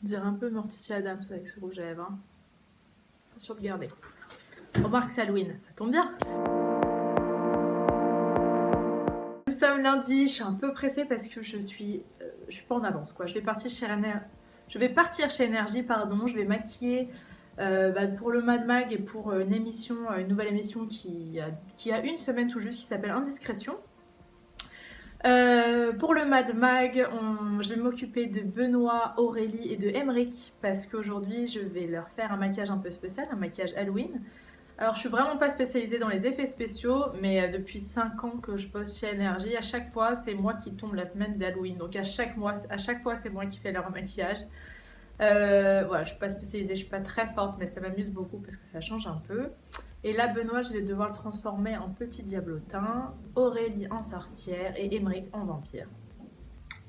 On dirait un peu Morticia Adams avec ce rouge à lèvres. Hein. Pas sûr de garder. Remarque, c'est Halloween, ça tombe bien. Nous sommes lundi, je suis un peu pressée parce que je suis pas en avance quoi. Je vais partir chez Énergie, pardon. Je vais maquiller pour le Mad Mag et pour une nouvelle émission qui a une semaine tout juste qui s'appelle Indiscrétion. Pour le Mad Mag, je vais m'occuper de Benoît, Aurélie et de Emeric parce qu'aujourd'hui je vais leur faire un maquillage un peu spécial, un maquillage Halloween. Alors je suis vraiment pas spécialisée dans les effets spéciaux, mais depuis 5 ans que je bosse chez Énergie, à chaque fois c'est moi qui tombe la semaine d'Halloween. Donc à chaque fois c'est moi qui fais leur maquillage. Voilà, je suis pas spécialisée, je suis pas très forte, mais ça m'amuse beaucoup parce que ça change un peu. Et là, Benoît, je vais devoir le transformer en petit diablotin, Aurélie en sorcière et Emeric en vampire.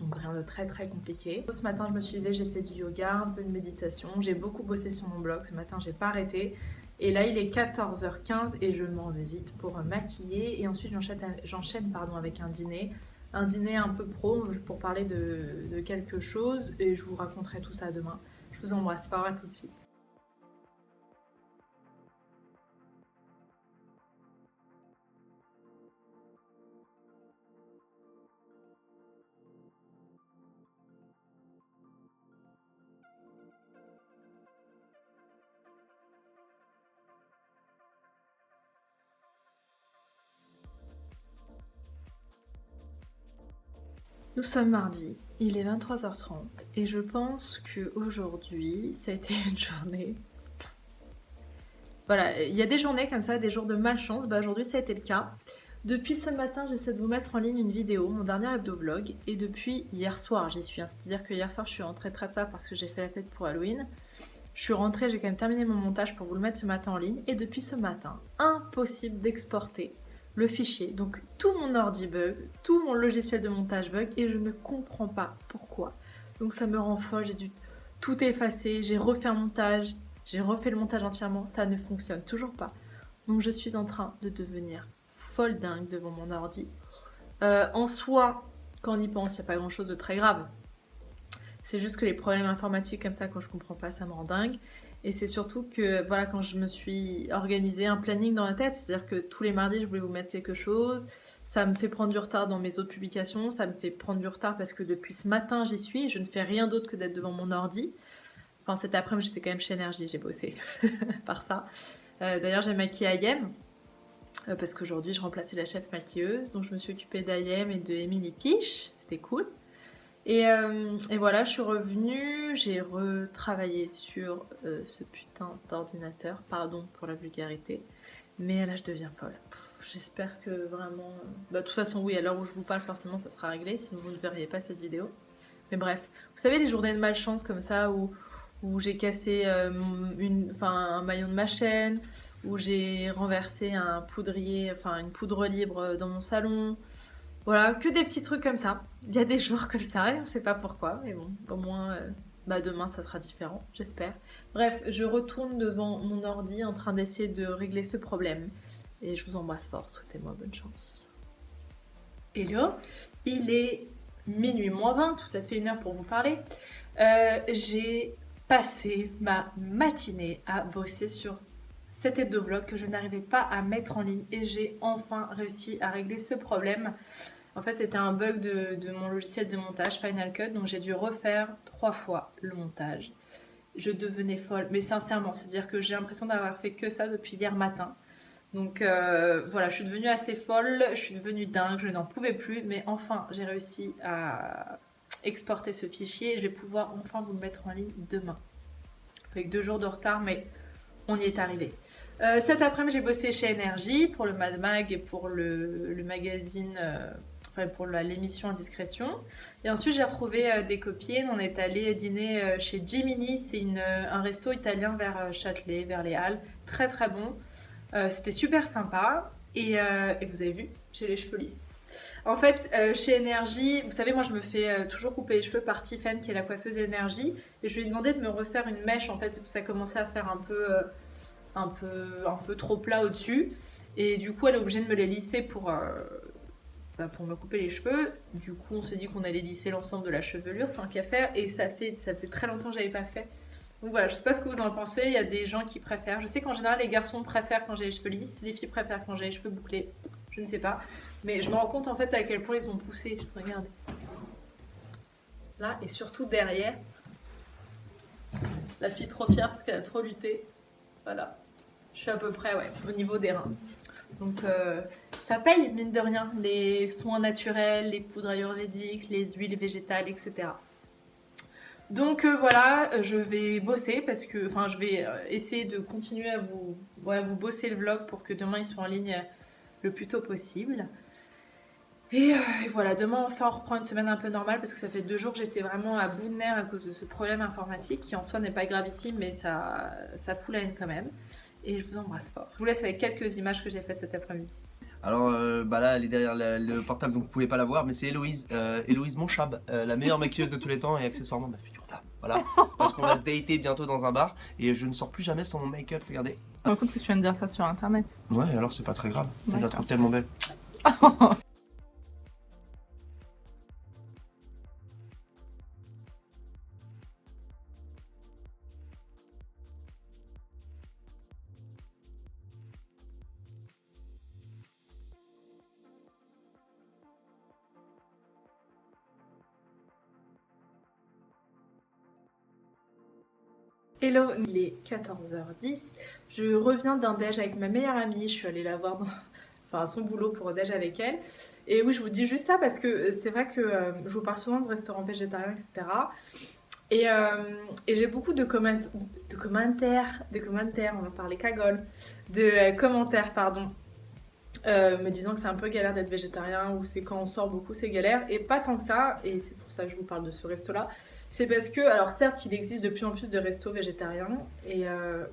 Donc rien de très très compliqué. Ce matin, je me suis levée, j'ai fait du yoga, un peu de méditation. J'ai beaucoup bossé sur mon blog. Ce matin, j'ai pas arrêté. Et là, il est 14h15 et je m'en vais vite pour maquiller. Et ensuite, j'enchaîne avec un dîner. Un dîner un peu pro pour parler de quelque chose. Et je vous raconterai tout ça demain. Je vous embrasse fort, à tout de suite. Nous sommes mardi, il est 23h30 et je pense qu'aujourd'hui, ça a été une journée. Voilà, il y a des journées comme ça, des jours de malchance, aujourd'hui ça a été le cas. Depuis ce matin, j'essaie de vous mettre en ligne une vidéo, mon dernier hebdo-vlog, et depuis hier soir j'y suis. C'est-à-dire que hier soir je suis rentrée très tard parce que j'ai fait la fête pour Halloween. Je suis rentrée, j'ai quand même terminé mon montage pour vous le mettre ce matin en ligne, et depuis ce matin, impossible d'exporter le fichier. Donc tout mon ordi bug, tout mon logiciel de montage bug, et je ne comprends pas pourquoi. Donc ça me rend folle, j'ai dû tout effacer, j'ai refait un montage, j'ai refait le montage entièrement, ça ne fonctionne toujours pas. Donc je suis en train de devenir folle dingue devant mon ordi. En soi, quand on y pense, il n'y a pas grand chose de très grave. C'est juste que les problèmes informatiques comme ça, quand je comprends pas, ça me rend dingue. Et c'est surtout que, voilà, quand je me suis organisé un planning dans la tête, c'est-à-dire que tous les mardis, je voulais vous mettre quelque chose, ça me fait prendre du retard dans mes autres publications, ça me fait prendre du retard parce que depuis ce matin, j'y suis, je ne fais rien d'autre que d'être devant mon ordi. Enfin, cet après-midi, j'étais quand même chez Énergie, j'ai bossé par ça. D'ailleurs, j'ai maquillé Ayem, parce qu'aujourd'hui, je remplaçais la chef maquilleuse, donc je me suis occupée d'Ayem et de Émilie Piche, c'était cool. Et voilà, je suis revenue, j'ai retravaillé sur ce putain d'ordinateur, pardon pour la vulgarité, mais là je deviens folle. J'espère que vraiment... de toute façon oui, à l'heure où je vous parle forcément ça sera réglé, sinon vous ne verriez pas cette vidéo. Mais bref, vous savez les journées de malchance comme ça où j'ai cassé un maillon de ma chaîne, où j'ai renversé un poudrier, une poudre libre dans mon salon... Voilà, que des petits trucs comme ça. Il y a des jours comme ça et on sait pas pourquoi. Mais bon, au moins, demain ça sera différent, j'espère. Bref, je retourne devant mon ordi en train d'essayer de régler ce problème. Et je vous embrasse fort, souhaitez-moi bonne chance. Hello, il est minuit moins 20, tout à fait 1 heure pour vous parler. J'ai passé ma matinée à bosser sur cet hebdo-vlog que je n'arrivais pas à mettre en ligne et j'ai enfin réussi à régler ce problème. En fait, c'était un bug de mon logiciel de montage Final Cut, donc j'ai dû refaire 3 fois le montage. Je devenais folle, mais sincèrement, c'est-à-dire que j'ai l'impression d'avoir fait que ça depuis hier matin. Donc voilà, je suis devenue assez folle, je suis devenue dingue, je n'en pouvais plus, mais enfin, j'ai réussi à exporter ce fichier et je vais pouvoir enfin vous le mettre en ligne demain. Avec 2 jours de retard, mais on y est arrivé. Cet après-midi, j'ai bossé chez Énergie pour le Mad Mag et pour le magazine, pour l'émission Indiscrétion. Et ensuite, j'ai retrouvé des copines. On est allé dîner chez Jiminy. C'est un resto italien vers Châtelet, vers les Halles. Très très bon. C'était super sympa. Et vous avez vu, j'ai les cheveux lisses. En fait, chez Énergie, vous savez, moi je me fais toujours couper les cheveux par Tiffen, qui est la coiffeuse Énergie, et je lui ai demandé de me refaire une mèche en fait, parce que ça commençait à faire un peu trop plat au-dessus, et du coup elle est obligée de me les lisser pour me couper les cheveux. Du coup, on s'est dit qu'on allait lisser l'ensemble de la chevelure, tant qu'à faire, et ça faisait très longtemps que j'avais pas fait. Donc voilà, je sais pas ce que vous en pensez, il y a des gens qui préfèrent. Je sais qu'en général, les garçons préfèrent quand j'ai les cheveux lisses, les filles préfèrent quand j'ai les cheveux bouclés. Je ne sais pas. Mais je me rends compte en fait à quel point ils ont poussé. Regardez. Là, et surtout derrière. La fille trop fière parce qu'elle a trop lutté. Voilà. Je suis à peu près, ouais, au niveau des reins. Donc ça paye, mine de rien, les soins naturels, les poudres ayurvédiques, les huiles végétales, etc. Donc voilà, je vais bosser parce que, enfin, je vais essayer de continuer à vous bosser le vlog pour que demain il soit en ligne le plus tôt possible. Et voilà, demain enfin on reprend une semaine un peu normale parce que ça fait 2 jours que j'étais vraiment à bout de nerfs à cause de ce problème informatique qui en soi n'est pas gravissime mais ça fout la haine quand même. Et je vous embrasse fort. Je vous laisse avec quelques images que j'ai faites cet après-midi. Alors là, elle est derrière le portable, donc vous pouvez pas la voir, mais c'est Héloïse, Héloïse Monchab, la meilleure maquilleuse de tous les temps et accessoirement ma future femme. Voilà, parce qu'on va se dater bientôt dans un bar et je ne sors plus jamais sans mon make-up, regardez. Par contre, que tu viens de dire ça sur internet. Ouais, alors c'est pas très grave, je la trouve tellement belle. Hello, il est 14h10. Je reviens d'un déj avec ma meilleure amie. Je suis allée la voir à son boulot pour déj avec elle. Et oui, je vous dis juste ça parce que c'est vrai que je vous parle souvent de restaurants végétariens, etc. Et j'ai beaucoup de commentaires, on va parler cagole, de commentaires, pardon, me disant que c'est un peu galère d'être végétarien ou c'est quand on sort beaucoup c'est galère et pas tant que ça, et c'est pour ça que je vous parle de ce resto là. C'est parce que, alors certes il existe de plus en plus de restos végétariens,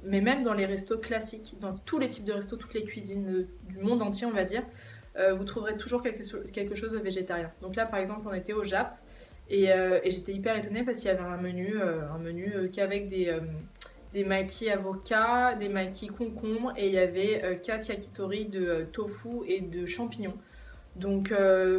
mais même dans les restos classiques, dans tous les types de restos, toutes les cuisines du monde entier on va dire, vous trouverez toujours quelque chose de végétarien. Donc là par exemple on était au Jap et j'étais hyper étonnée parce qu'il y avait un menu qu'avec des makis avocats, des makis concombres et il y avait 4 yakitori de tofu et de champignons. Donc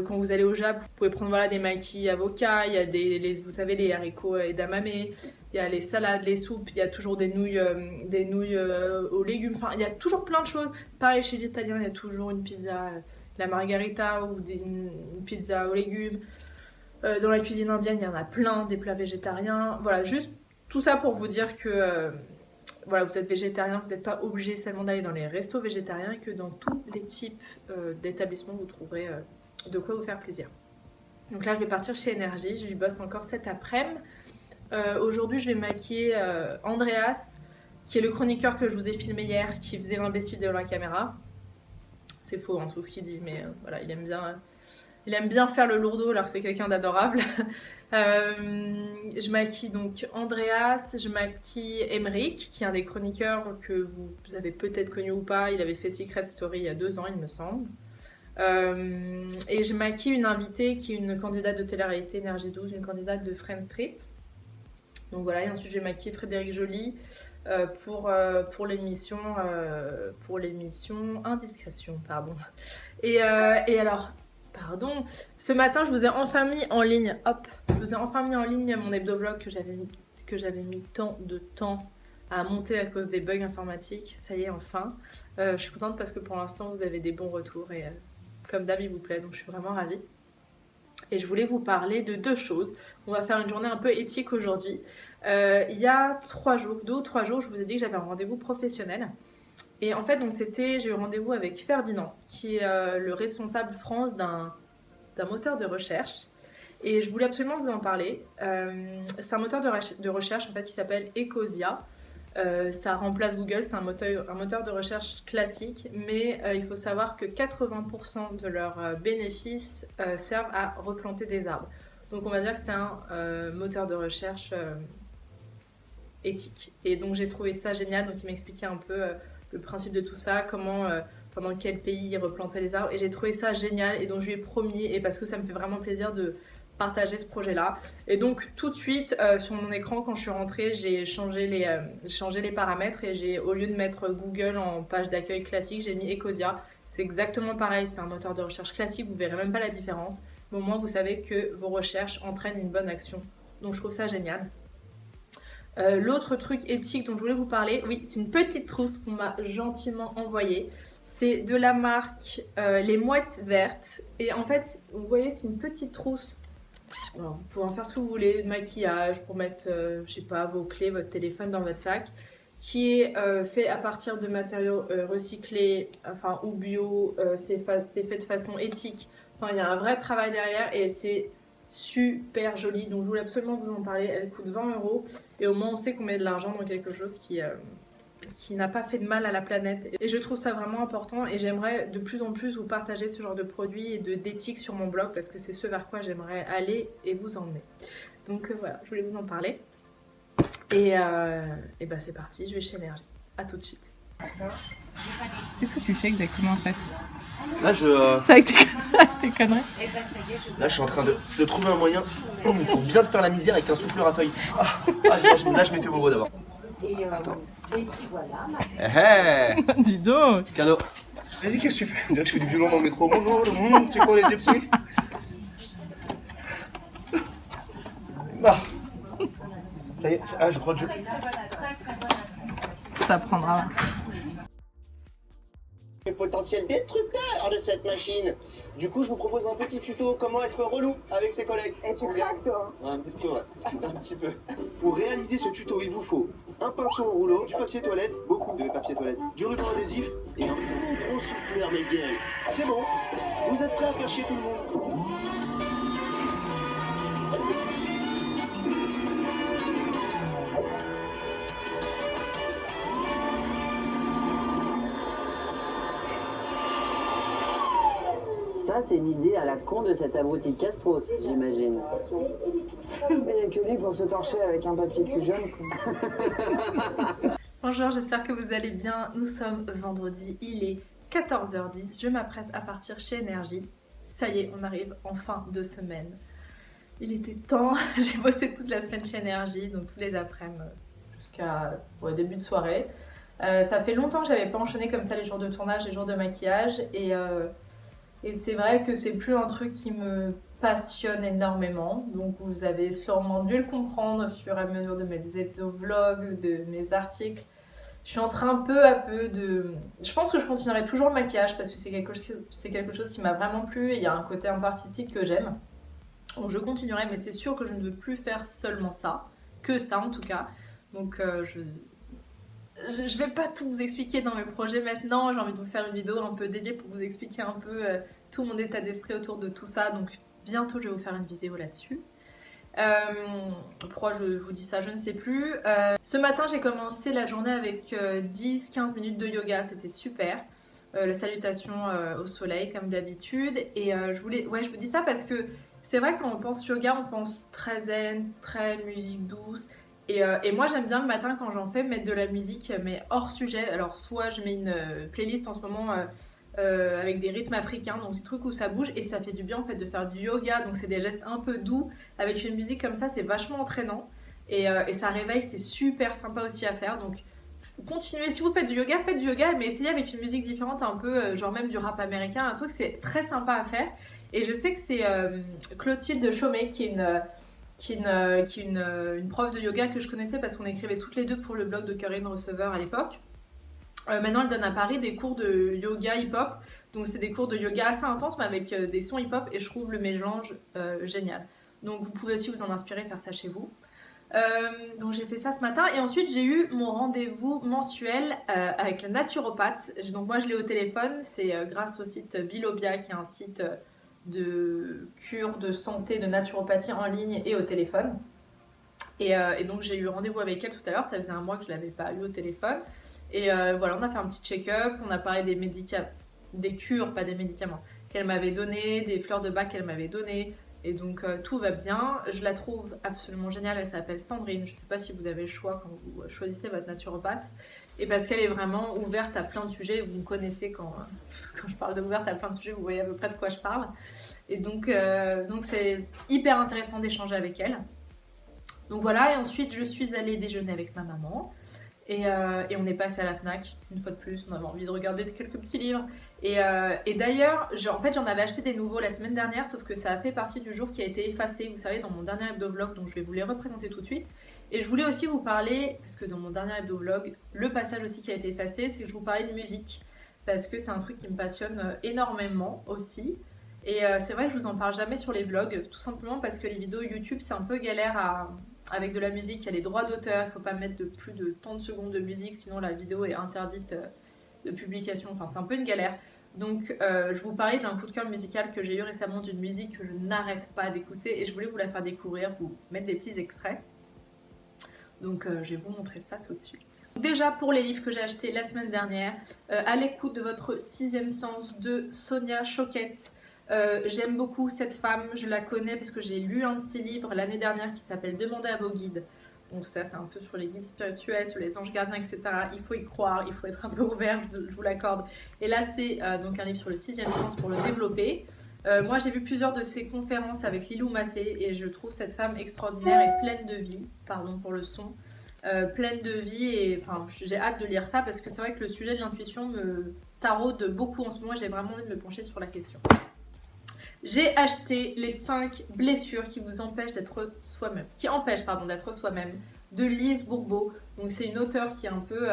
quand vous allez au Jap, vous pouvez prendre voilà, des makis avocats, il y a vous savez les haricots edamame, il y a les salades, les soupes, il y a toujours des nouilles aux légumes, enfin il y a toujours plein de choses. Pareil chez l'italien, il y a toujours une pizza, la margarita ou une pizza aux légumes. Dans la cuisine indienne, il y en a plein, des plats végétariens. Voilà, juste tout ça pour vous dire que voilà, vous êtes végétarien, vous n'êtes pas obligé seulement d'aller dans les restos végétariens et que dans tous les types d'établissements, vous trouverez de quoi vous faire plaisir. Donc là, je vais partir chez Énergie, je lui bosse encore cet après-midi. Aujourd'hui, je vais maquiller Andreas, qui est le chroniqueur que je vous ai filmé hier, qui faisait l'imbécile devant la caméra. C'est faux, hein, tout ce qu'il dit, mais voilà, il aime bien faire le lourdeau, alors c'est quelqu'un d'adorable. Je maquille donc Andreas, je maquille Emeric, qui est un des chroniqueurs que vous avez peut-être connu ou pas. Il avait fait Secret Story il y a 2 ans, il me semble. Et je maquille une invitée qui est une candidate de télé-réalité Énergie 12, une candidate de Friends Trip. Donc voilà, et ensuite je vais maquiller Frédéric Joly pour l'émission Indiscrétion, pardon. Et alors... Pardon, ce matin je vous ai enfin mis en ligne, je vous ai enfin mis en ligne mon hebdo-vlog que j'avais mis tant de temps à monter à cause des bugs informatiques. Ça y est, enfin. Je suis contente parce que pour l'instant vous avez des bons retours et comme d'hab il vous plaît, donc je suis vraiment ravie. Et je voulais vous parler de 2 choses. On va faire une journée un peu éthique aujourd'hui. Il y a 2 ou 3 jours, je vous ai dit que j'avais un rendez-vous professionnel. Et en fait, donc j'ai eu rendez-vous avec Ferdinand, qui est le responsable France d'un moteur de recherche. Et je voulais absolument vous en parler. C'est un moteur de recherche en fait, qui s'appelle Ecosia. Ça remplace Google, c'est un moteur de recherche classique, mais il faut savoir que 80% de leurs bénéfices servent à replanter des arbres. Donc on va dire que c'est un moteur de recherche éthique. Et donc j'ai trouvé ça génial, donc il m'expliquait un peu le principe de tout ça, comment, pendant quel pays il replantait les arbres, et j'ai trouvé ça génial, et donc je lui ai promis, et parce que ça me fait vraiment plaisir de partager ce projet-là. Et donc tout de suite, sur mon écran, quand je suis rentrée, j'ai changé les paramètres, et au lieu de mettre Google en page d'accueil classique, j'ai mis Ecosia, C'est exactement pareil, c'est un moteur de recherche classique, vous verrez même pas la différence. Mais au moins vous savez que vos recherches entraînent une bonne action. Donc je trouve ça génial. L'autre truc éthique dont je voulais vous parler, oui, c'est une petite trousse qu'on m'a gentiment envoyée. C'est de la marque Les Mouettes Vertes. Et en fait, vous voyez, c'est une petite trousse. Alors, vous pouvez en faire ce que vous voulez, maquillage, pour mettre, je sais pas, vos clés, votre téléphone dans votre sac, qui est fait à partir de matériaux recyclés, enfin, ou bio, c'est fait de façon éthique. Enfin, il y a un vrai travail derrière et c'est super joli. Donc, je voulais absolument vous en parler. Elle coûte 20 € et au moins, on sait qu'on met de l'argent dans quelque chose qui n'a pas fait de mal à la planète. Et je trouve ça vraiment important et j'aimerais de plus en plus vous partager ce genre de produits et d'éthique sur mon blog parce que c'est ce vers quoi j'aimerais aller et vous emmener. Donc voilà, je voulais vous en parler. Et bah c'est parti, je vais chez Énergie. À tout de suite. Qu'est-ce que tu fais exactement en fait? Là, C'est avec tes conneries. là, je suis en train de trouver un moyen pour bien te faire la misère avec un souffleur à feuilles. Là, je m'ai fait bobo d'abord. Attends. Et puis voilà, Dis donc. Cadeau. Vas-y, qu'est-ce que tu fais? On dirait que je fais du violon dans le métro. Bonjour, tu sais quoi les gypsies? Ah. Ça y est, je crois que je... Ça prendra. Le potentiel destructeur de cette machine. Du coup, je vous propose un petit tuto comment être relou avec ses collègues. et tu craques toi. Un petit peu, ouais. Un petit peu. Pour réaliser ce tuto, il vous faut un pinceau au rouleau, du papier toilette, beaucoup de papier toilette, du ruban adhésif et un gros souffleur Miguel. C'est bon. Vous êtes prêts à faire chier tout le monde? Ça, c'est une idée à la con de cet abruti de Castros, j'imagine. Il n'y a que lui pour se torcher avec un papier cul jaune. Bonjour, j'espère que vous allez bien. Nous sommes vendredi, il est 14h10. Je m'apprête à partir chez Énergie. Ça y est, on arrive en fin de semaine. Il était temps, j'ai bossé toute la semaine chez Énergie, donc tous les après-midi jusqu'à début de soirée. Ça fait longtemps que j'avais pas enchaîné comme ça les jours de tournage, les jours de maquillage et c'est vrai que c'est plus un truc qui me passionne énormément. Donc vous avez sûrement dû le comprendre au fur et à mesure de mes hebdo-vlogs, de mes articles. Je suis en train peu à peu de... Je pense que je continuerai toujours le maquillage parce que c'est quelque chose qui m'a vraiment plu et il y a un côté un peu artistique que j'aime. Donc je continuerai, mais c'est sûr que je ne veux plus faire seulement ça, que ça en tout cas. Donc je vais pas tout vous expliquer dans mes projets maintenant, j'ai envie de vous faire une vidéo un peu dédiée pour vous expliquer un peu tout mon état d'esprit autour de tout ça, donc bientôt je vais vous faire une vidéo là-dessus. Pourquoi je vous dis ça, je ne sais plus. Ce matin j'ai commencé la journée avec 10-15 minutes de yoga, c'était super. La salutation au soleil comme d'habitude et je vous dis ça parce que c'est vrai quand on pense yoga on pense très zen, très musique douce. Et moi j'aime bien le matin quand j'en fais mettre de la musique mais hors sujet. Alors soit je mets une playlist en ce moment avec des rythmes africains, donc des trucs où ça bouge et ça fait du bien en fait de faire du yoga. Donc c'est des gestes un peu doux avec une musique comme ça, c'est vachement entraînant et ça réveille, c'est super sympa aussi à faire. Donc continuez, si vous faites du yoga, mais essayez avec une musique différente un peu genre même du rap américain, un truc c'est très sympa à faire. Et je sais que c'est Clotilde Chaumet qui est une prof de yoga que je connaissais parce qu'on écrivait toutes les deux pour le blog de Corinne Receveur à l'époque. Maintenant, elle donne à Paris des cours de yoga hip-hop. Donc, c'est des cours de yoga assez intenses, mais avec des sons hip-hop. Et je trouve le mélange génial. Donc, vous pouvez aussi vous en inspirer, faire ça chez vous. Donc, j'ai fait ça ce matin. Et ensuite, j'ai eu mon rendez-vous mensuel avec la naturopathe. Donc, moi, je l'ai au téléphone. C'est grâce au site Bilobia, qui est un site... de cure, de santé, de naturopathie en ligne et au téléphone. Et donc j'ai eu rendez-vous avec elle tout à l'heure, ça faisait un mois que je ne l'avais pas eu au téléphone. Et voilà, on a fait un petit check-up, on a parlé des médicaments, des cures, pas des médicaments, qu'elle m'avait donné, des fleurs de bac qu'elle m'avait donné. Et donc tout va bien. Je la trouve absolument géniale, elle s'appelle Sandrine. Je ne sais pas si vous avez le choix quand vous choisissez votre naturopathe. Et parce qu'elle est vraiment ouverte à plein de sujets, vous me connaissez quand je parle d'ouverte à plein de sujets, vous voyez à peu près de quoi je parle. Et donc c'est hyper intéressant d'échanger avec elle. Donc voilà, et ensuite je suis allée déjeuner avec ma maman. Et on est passé à la Fnac, une fois de plus, on avait envie de regarder quelques petits livres. Et d'ailleurs, en fait j'en avais acheté des nouveaux la semaine dernière, sauf que ça a fait partie du jour qui a été effacé, vous savez, dans mon dernier hebdo-vlog, donc je vais vous les représenter tout de suite. Et je voulais aussi vous parler, parce que dans mon dernier hebdo-vlog, le passage aussi qui a été effacé, c'est que je vous parlais de musique, parce que c'est un truc qui me passionne énormément aussi. Et c'est vrai que je vous en parle jamais sur les vlogs, tout simplement parce que les vidéos YouTube c'est un peu galère avec de la musique, il y a les droits d'auteur, il ne faut pas mettre de plus de tant de secondes de musique, sinon la vidéo est interdite de publication, enfin c'est un peu une galère. Donc je vous parlais d'un coup de cœur musical que j'ai eu récemment, d'une musique que je n'arrête pas d'écouter et je voulais vous la faire découvrir, vous mettre des petits extraits. Donc je vais vous montrer ça tout de suite. Déjà pour les livres que j'ai achetés la semaine dernière, à l'écoute de votre sixième sens de Sonia Choquette. J'aime beaucoup cette femme, je la connais parce que j'ai lu un de ses livres l'année dernière qui s'appelle Demandez à vos guides. Donc ça c'est un peu sur les guides spirituels, sur les anges gardiens, etc. Il faut y croire, il faut être un peu ouvert, je vous l'accorde. Et là c'est donc un livre sur le sixième sens pour le développer. Moi j'ai vu plusieurs de ses conférences avec Lilou Massé et je trouve cette femme extraordinaire et pleine de vie, pardon pour le son, pleine de vie et enfin j'ai hâte de lire ça parce que c'est vrai que le sujet de l'intuition me taraude beaucoup en ce moment et j'ai vraiment envie de me pencher sur la question. J'ai acheté les 5 blessures qui vous empêchent d'être soi-même, d'être soi-même, de Lise Bourbeau. Donc c'est une auteure qui est un peu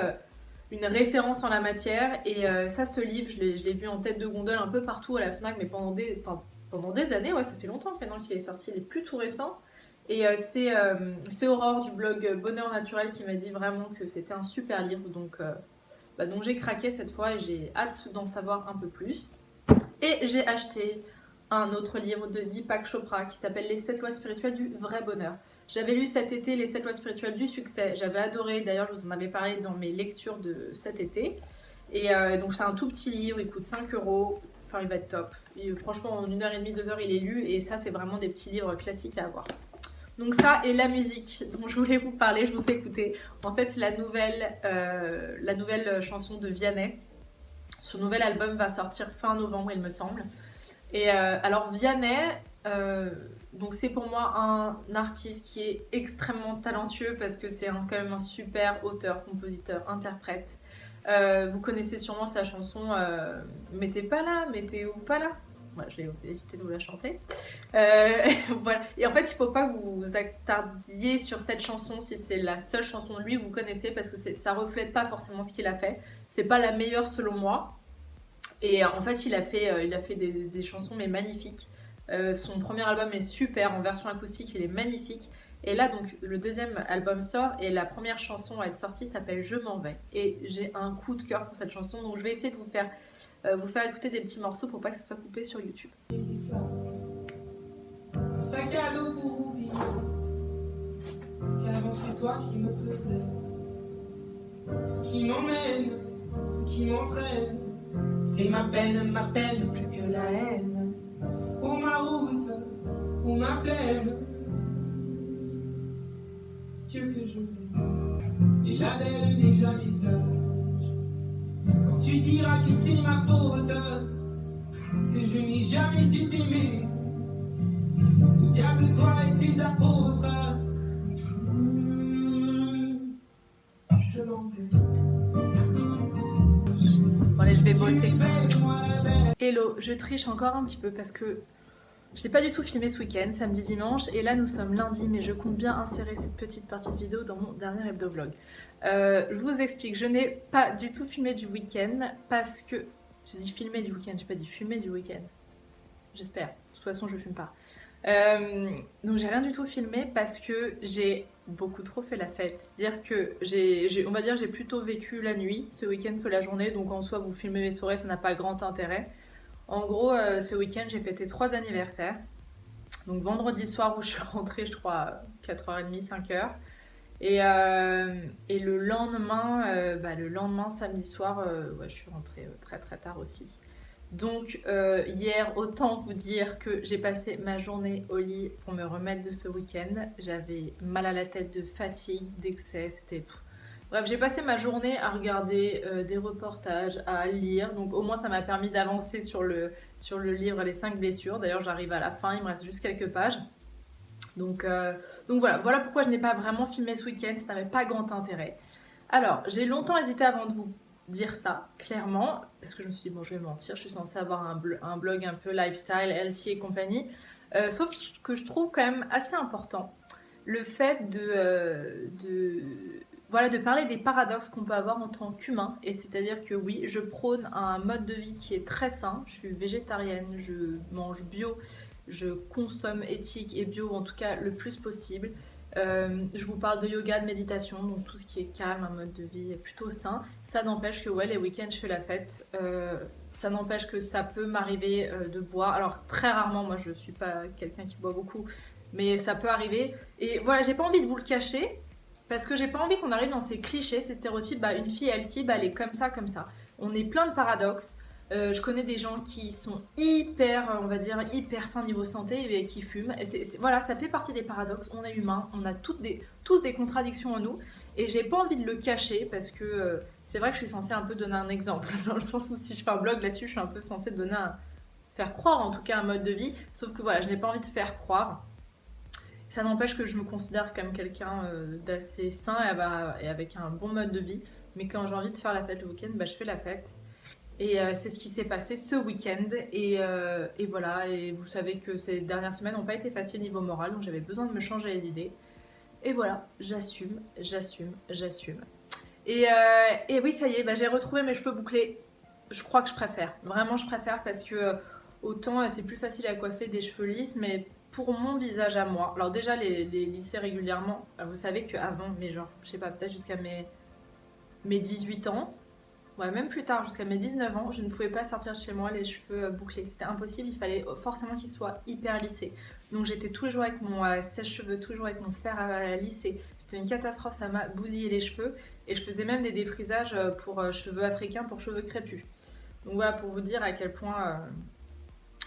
une référence en la matière. Et ça, ce livre, je l'ai vu en tête de gondole un peu partout à la Fnac, mais pendant des années, ouais, ça fait longtemps maintenant qu'il est sorti, il est plus tout récent. Et c'est Aurore du blog Bonheur Naturel qui m'a dit vraiment que c'était un super livre. Donc j'ai craqué cette fois et j'ai hâte d'en savoir un peu plus. Et j'ai acheté un autre livre de Deepak Chopra qui s'appelle Les 7 lois spirituelles du vrai bonheur. J'avais lu cet été Les 7 lois spirituelles du succès, j'avais adoré, d'ailleurs je vous en avais parlé dans mes lectures de cet été. Et donc c'est un tout petit livre, il coûte 5 €, enfin il va être top. Et, franchement en 1h30, 2 heures il est lu et ça c'est vraiment des petits livres classiques à avoir. Donc ça et la musique dont je voulais vous parler, je vous fais écouter. En fait c'est la nouvelle chanson de Vianney. Son nouvel album va sortir fin novembre il me semble. Et alors Vianney, donc c'est pour moi un artiste qui est extrêmement talentueux parce que c'est quand même un super auteur, compositeur, interprète. Vous connaissez sûrement sa chanson Mais t'es pas là, mais t'es où pas là. Voilà, je vais éviter de vous la chanter. Voilà. Et en fait, il ne faut pas que vous vous attardiez sur cette chanson si c'est la seule chanson de lui que vous connaissez parce que ça ne reflète pas forcément ce qu'il a fait. C'est pas la meilleure selon moi. Et en fait, il a fait des chansons mais magnifiques. Son premier album est super, en version acoustique, il est magnifique. Et là, donc, le deuxième album sort et la première chanson à être sortie s'appelle Je m'en vais. Et j'ai un coup de cœur pour cette chanson, donc je vais essayer de vous faire écouter des petits morceaux pour pas que ça soit coupé sur YouTube. Un sac à dos pour oublier qu'avant c'est toi qui me pesais. Ce qui m'emmène, ce qui m'entraîne, c'est ma peine plus que la haine. Pour ma route, pour ma plaine, Dieu que je veux. Et la belle n'est jamais sage. Quand tu diras que c'est ma faute, que je n'ai jamais su t'aimer, au diable toi et tes apôtres, je m'en vais. Bon allez, je vais bosser. Hello, je triche encore un petit peu parce que je n'ai pas du tout filmé ce week-end, samedi, dimanche, et là nous sommes lundi, mais je compte bien insérer cette petite partie de vidéo dans mon dernier hebdo-vlog. Je vous explique, je n'ai pas du tout filmé du week-end parce que... J'ai dit filmer du week-end, j'ai pas dit fumer du week-end. J'espère, de toute façon je fume pas. Donc j'ai rien du tout filmé parce que j'ai beaucoup trop fait la fête. C'est-à-dire que on va dire j'ai plutôt vécu la nuit ce week-end que la journée, donc en soi vous filmez mes soirées, ça n'a pas grand intérêt. En gros, ce week-end, j'ai fêté 3 anniversaires. Donc vendredi soir où je suis rentrée, je crois, 4h30, 5h. Et le lendemain, samedi soir, ouais, je suis rentrée très très tard aussi. Donc hier, autant vous dire que j'ai passé ma journée au lit pour me remettre de ce week-end. J'avais mal à la tête de fatigue, d'excès, c'était... Bref, j'ai passé ma journée à regarder des reportages, à lire. Donc au moins ça m'a permis d'avancer sur le livre Les 5 blessures. D'ailleurs j'arrive à la fin, il me reste juste quelques pages. Donc voilà pourquoi je n'ai pas vraiment filmé ce week-end, ça n'avait pas grand intérêt. Alors, j'ai longtemps hésité avant de vous dire ça, clairement, parce que je me suis dit, bon, je vais mentir, je suis censée avoir un blog un peu lifestyle, healthy et compagnie, sauf que je trouve quand même assez important le fait voilà, de parler des paradoxes qu'on peut avoir en tant qu'humain, et c'est-à-dire que oui, je prône un mode de vie qui est très sain, je suis végétarienne, je mange bio, je consomme éthique et bio en tout cas le plus possible. Je vous parle de yoga, de méditation, donc tout ce qui est calme, un mode de vie plutôt sain. Ça n'empêche que ouais, les week-ends je fais la fête. Ça n'empêche que ça peut m'arriver de boire. Alors très rarement, moi je suis pas quelqu'un qui boit beaucoup, mais ça peut arriver. Et voilà, j'ai pas envie de vous le cacher, parce que j'ai pas envie qu'on arrive dans ces clichés, ces stéréotypes. Bah, une fille healthy, bah, elle est comme ça, comme ça. On est plein de paradoxes. Je connais des gens qui sont hyper, on va dire, hyper sains niveau santé et qui fument. Et voilà, ça fait partie des paradoxes. On est humain, on a tous des contradictions en nous. Et j'ai pas envie de le cacher parce que c'est vrai que je suis censée un peu donner un exemple. Dans le sens où si je fais un blog là-dessus, je suis un peu censée faire croire en tout cas un mode de vie. Sauf que voilà, je n'ai pas envie de faire croire. Ça n'empêche que je me considère comme quelqu'un d'assez sain et avec un bon mode de vie. Mais quand j'ai envie de faire la fête le week-end, bah, je fais la fête. Et c'est ce qui s'est passé ce week-end. Et voilà, et vous savez que ces dernières semaines n'ont pas été faciles niveau moral, donc j'avais besoin de me changer les idées. Et voilà, j'assume. Et oui, ça y est, bah, j'ai retrouvé mes cheveux bouclés. Je crois que je préfère. Vraiment, je préfère parce que autant c'est plus facile à coiffer des cheveux lisses, mais pour mon visage à moi. Alors déjà, les lisser régulièrement, vous savez qu'avant, mais genre, je sais pas, peut-être jusqu'à mes 18 ans, ouais, même plus tard, jusqu'à mes 19 ans, je ne pouvais pas sortir de chez moi les cheveux bouclés. C'était impossible, il fallait forcément qu'ils soient hyper lissés. Donc j'étais tous les jours avec mon sèche-cheveux, tous les jours avec mon fer à lisser. C'était une catastrophe, ça m'a bousillé les cheveux. Et je faisais même des défrisages pour cheveux africains, pour cheveux crépus. Donc voilà, pour vous dire à quel point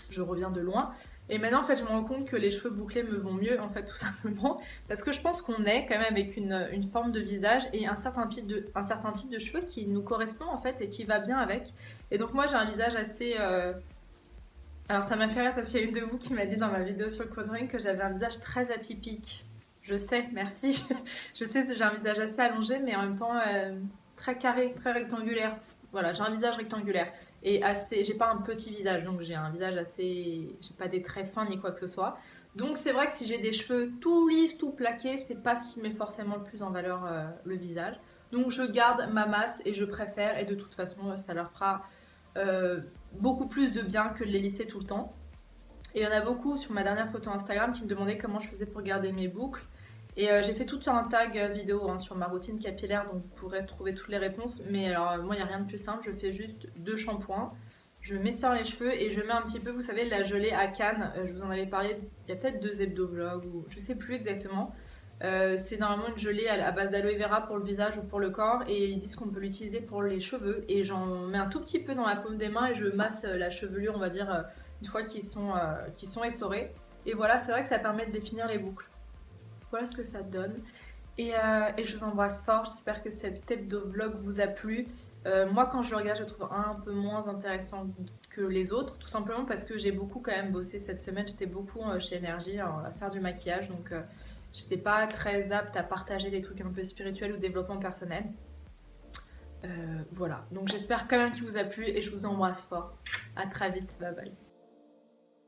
je reviens de loin. Et maintenant, en fait, je me rends compte que les cheveux bouclés me vont mieux, en fait, tout simplement. Parce que je pense qu'on est quand même avec une forme de visage et un certain type de cheveux qui nous correspond, en fait, et qui va bien avec. Et donc, moi, j'ai un visage assez... Alors, ça m'a fait rire parce qu'il y a une de vous qui m'a dit dans ma vidéo sur le contouring que j'avais un visage très atypique. Je sais, merci. Je sais que j'ai un visage assez allongé, mais en même temps très carré, très rectangulaire. Voilà, j'ai un visage rectangulaire et assez. J'ai pas un petit visage, donc j'ai un visage assez. J'ai pas des traits fins ni quoi que ce soit. Donc c'est vrai que si j'ai des cheveux tout lisses, tout plaqués, c'est pas ce qui met forcément le plus en valeur le visage. Donc je garde ma masse et je préfère, et de toute façon ça leur fera beaucoup plus de bien que de les lisser tout le temps. Et il y en a beaucoup sur ma dernière photo Instagram qui me demandaient comment je faisais pour garder mes boucles. Et j'ai fait tout un tag vidéo sur ma routine capillaire, donc vous pourrez trouver toutes les réponses. Mais alors moi il n'y a rien de plus simple, je fais juste 2 shampoings, je m'essore les cheveux et je mets un petit peu, vous savez, la gelée à Cannes. Je vous en avais parlé il y a peut-être 2 hebdo-vlogs ou je sais plus exactement. C'est normalement une gelée à base d'aloe vera pour le visage ou pour le corps, et ils disent qu'on peut l'utiliser pour les cheveux. Et j'en mets un tout petit peu dans la paume des mains et je masse la chevelure, on va dire, une fois qu'ils sont essorés. Et voilà, c'est vrai que ça permet de définir les boucles. Voilà ce que ça donne. Et je vous embrasse fort. J'espère que cet hebdo-vlog vous a plu. Moi, quand je le regarde, je le trouve un peu moins intéressant que les autres. Tout simplement parce que j'ai beaucoup quand même bossé cette semaine. J'étais beaucoup chez Énergie à faire du maquillage. Donc, j'étais pas très apte à partager des trucs un peu spirituels ou développement personnel. Voilà. Donc, j'espère quand même qu'il vous a plu et je vous embrasse fort. À très vite. Bye bye.